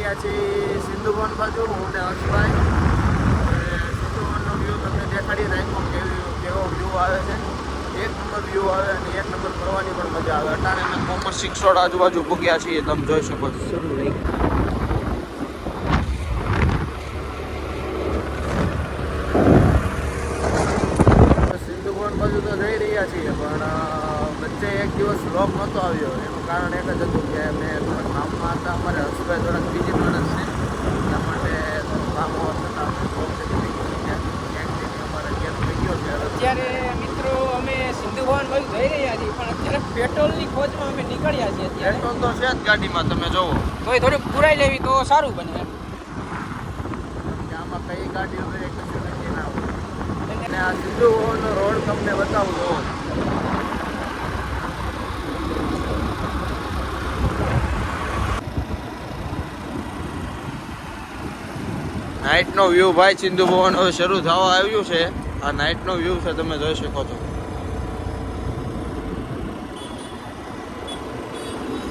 રહ્યા છીએ સિંધુ ભવન બાજુ. હું ને હર્ષભાઈ સિંધુ ભવનનો વ્યૂ તમને દેખાડી નાખ્યો કેવો વ્યૂ આવે છે. એક નંબર વ્યૂ આવે અને એક નંબર ફરવાની પણ મજા આવે. અટાણે અમે કોમર્સ 6 રોડ આજુબાજુ પૂગ્યા છીએ, તમે જોઈ શકો છો. સિંધુ ભવન બાજુ તો જઈ રહ્યા છીએ, પણ વચ્ચે એક દિવસ વ્લોગ નહોતો આવ્યો. એનું કારણ એક જ હતું કે અમે થોડા કામમાં હતા. અમારે હર્ષભાઈ થોડાક બીજી માણસ છે, એટલા માટે થોડું કામ હોવા છતાં અમે વ્લોગ અમારે ગેસ થઈ ગયો છે. અત્યારે મિત્રો અમે સિંધુ ભવન બાજુ જઈ રહ્યા છીએ, પણ અત્યારે પેટ્રોલની ખોજમાં અમે નીકળ્યા છીએ. અત્યારે પેટ્રોલ તો છે જ ગાડીમાં, તમે જોવો. તોય થોડીક પુરાઈ લેવી તો સારું બને એમ. કે આમાં કઈ ગાડી હવે એક જ નક્કી ના હોય. અને આ સિંધુ ભવનનો રોડ તમને બતાવું જોવો. નાઇટનો વ્યૂ ભાઈ, સિંધુ ભવન હવે શરૂ થવા આવ્યું છે. આ નાઇટનો વ્યૂ છે, તમે જોઈ શકો છો.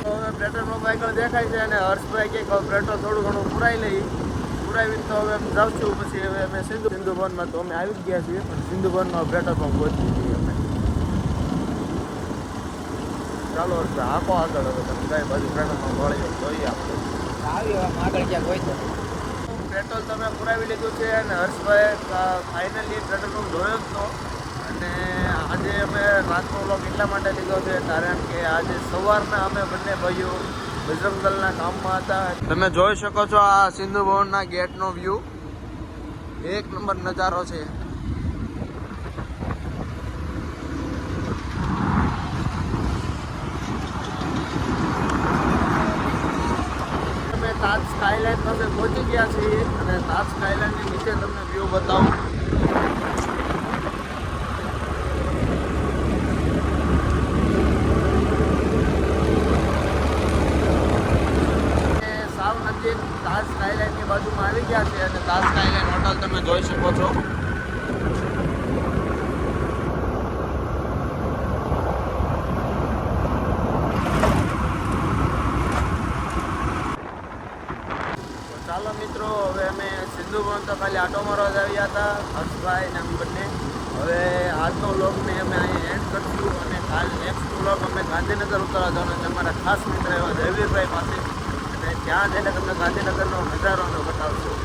હવે પેટ્રોલ પંપ આગળ દેખાય છે અને હર્ષભાઈ કે પેટ્રોલ થોડું ઘણું પુરાવીને તો હવે અમે જાઉં છું. પછી હવે અમે સિંધુ ભવનમાં તો અમે આવી જ ગયા છીએ, પણ સિંધુ ભવનમાં પેટ્રોલ પંપ પહોંચી છીએ અમે. ચાલો હર્ષભાઈ આખો આગળ. હવે તમે કઈ બાજુ પેટ્રોલ પંપ વળી જોઈએ આપણે. આવ્યો આગળ ક્યાંક હોય તો પેટ્રોલ તમે પુરાવી લીધું છે અને હર્ષભાઈ ફાઇનલી પેટ્રોલ પંપ જોયો જ તો. અને આજે અમે રાતનો વ્લોગ એટલા માટે લીધો છે કારણ કે આજે સવારના અમે બંને ભાઈઓ બજરંગ દળના કામમાં હતા. તમે જોઈ શકો છો આ સિંધુ ભવનના ગેટનો વ્યૂ. એક નંબર નજારો છે. અમે તાજ સ્કાયલાઇન પાસે પહોંચી ગયા છીએ અને તાજ સ્કાયલાઇનની નીચે તમને વ્યૂ બતાવું. સાવ નજીક તાજ સ્કાયલાઇનની બાજુમાં આવી ગયા છે અને તાજ સ્કાયલાઇન હોટલ તમે જોઈ શકો છો. ચાલો મિત્રો, હવે અમે સિંધુ ભવન તો ખાલી આટો મારવા જ આવ્યા હતા, હર્ષભાઈ ને અમે બંને. હવે આજનો વ્લોગને અમે અહીંયા એન્ડ કરીશું અને કાલ નેક્સ્ટ વ્લોગ અમે ગાંધીનગર ઉતરવા જવાનું છે અમારા ખાસ મિત્ર એવા જયવીરભાઈ પાસે. અને ત્યાં જઈને તમને ગાંધીનગરનો નજારો અમે બતાવશું.